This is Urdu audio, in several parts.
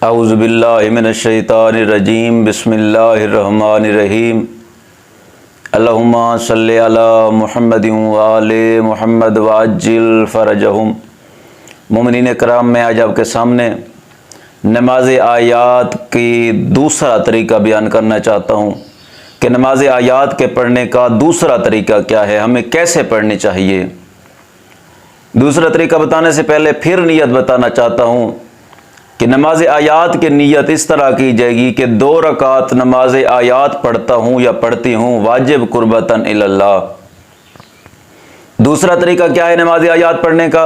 اعوذ باللہ من الشیطان الرجیم بسم اللہ الرحمن الرحیم اللہم صلی علی محمد وآل محمد وعجل فرجہم۔ مومنین کرام، میں آج آپ کے سامنے نماز آیات کی دوسرا طریقہ بیان کرنا چاہتا ہوں کہ نماز آیات کے پڑھنے کا دوسرا طریقہ کیا ہے، ہمیں کیسے پڑھنی چاہیے۔ دوسرا طریقہ بتانے سے پہلے پھر نیت بتانا چاہتا ہوں کہ نماز آیات کی نیت اس طرح کی جائے گی کہ 2 رکعت نماز آیات پڑھتا ہوں یا پڑھتی ہوں واجب قربتاً الی اللہ۔ دوسرا طریقہ کیا ہے نماز آیات پڑھنے کا؟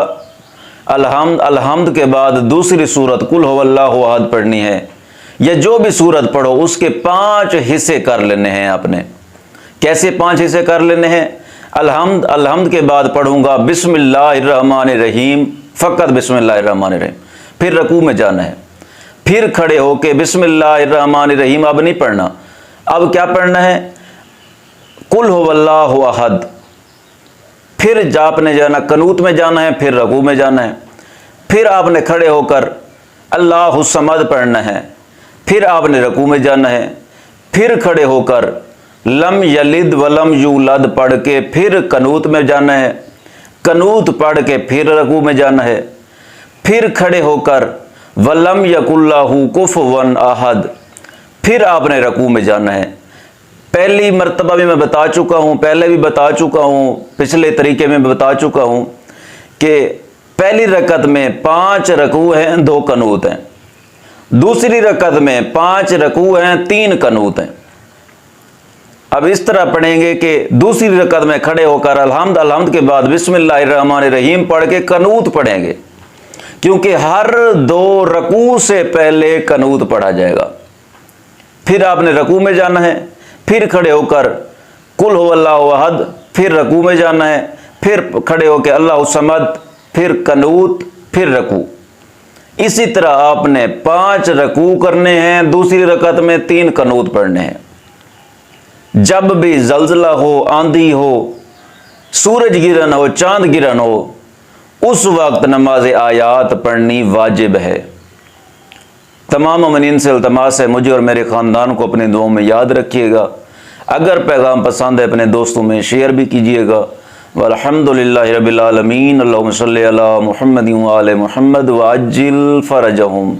الحمد کے بعد دوسری سورت قل هو اللہ احد پڑھنی ہے، یا جو بھی سورت پڑھو اس کے 5 حصے کر لینے ہیں آپ نے۔ کیسے 5 حصے کر لینے ہیں؟ الحمد کے بعد پڑھوں گا بسم اللہ الرحمن الرحیم، فقط بسم اللہ الرحمن الرحیم، پھر رکوع میں جانا ہے، پھر کھڑے ہو کے بسم اللہ الرحمن الرحیم اب نہیں پڑھنا، اب کیا پڑھنا ہے؟ قل هو اللہ احد۔ پھر آپ نے جانا قنوت میں جانا ہے، پھر رکوع میں جانا ہے، پھر آپ نے کھڑے ہو کر اللہ الصمد پڑھنا ہے، پھر آپ نے رکوع میں جانا ہے، پھر کھڑے ہو کر لم یلد ولم یولد پڑھ کے پھر قنوت میں جانا ہے، قنوت پڑھ کے پھر رکوع میں جانا ہے، پھر کھڑے ہو کر وَلَمْ يَكُنْ لَهُ كُفُوًا أَحَدٌ، پھر آپ نے رکوع میں جانا ہے۔ پہلی مرتبہ بھی میں بتا چکا ہوں، پہلے بھی بتا چکا ہوں، پچھلے طریقے میں بتا چکا ہوں کہ پہلی رکعت میں 5 رکوع ہیں، 2 قنوت ہیں، دوسری رکعت میں 5 رکوع ہیں، 3 قنوت ہیں۔ اب اس طرح پڑھیں گے کہ دوسری رکعت میں کھڑے ہو کر الحمد کے بعد بسم اللہ الرحمن الرحیم پڑھ کے قنوت پڑھیں گے، کیونکہ ہر 2 رکوع سے پہلے قنوت پڑھا جائے گا۔ پھر آپ نے رکوع میں جانا ہے، پھر کھڑے ہو کر قل هو اللہ احد، پھر رکوع میں جانا ہے، پھر کھڑے ہو کے اللہ الصمد، پھر قنوت، پھر رکوع۔ اسی طرح آپ نے 5 رکوع کرنے ہیں، دوسری رکعت میں 3 قنوت پڑھنے ہیں۔ جب بھی زلزلہ ہو، آندھی ہو، سورج گرہن ہو، چاند گرہن ہو، اس وقت نماز آیات پڑھنی واجب ہے۔ تمام مومنین سے التماس ہے مجھے اور میرے خاندان کو اپنے دعاؤں میں یاد رکھیے گا۔ اگر پیغام پسند ہے اپنے دوستوں میں شیئر بھی کیجیے گا۔ والحمدللہ رب العالمین، اللہم صلی علی محمد وآل محمد وعجل فرجہم۔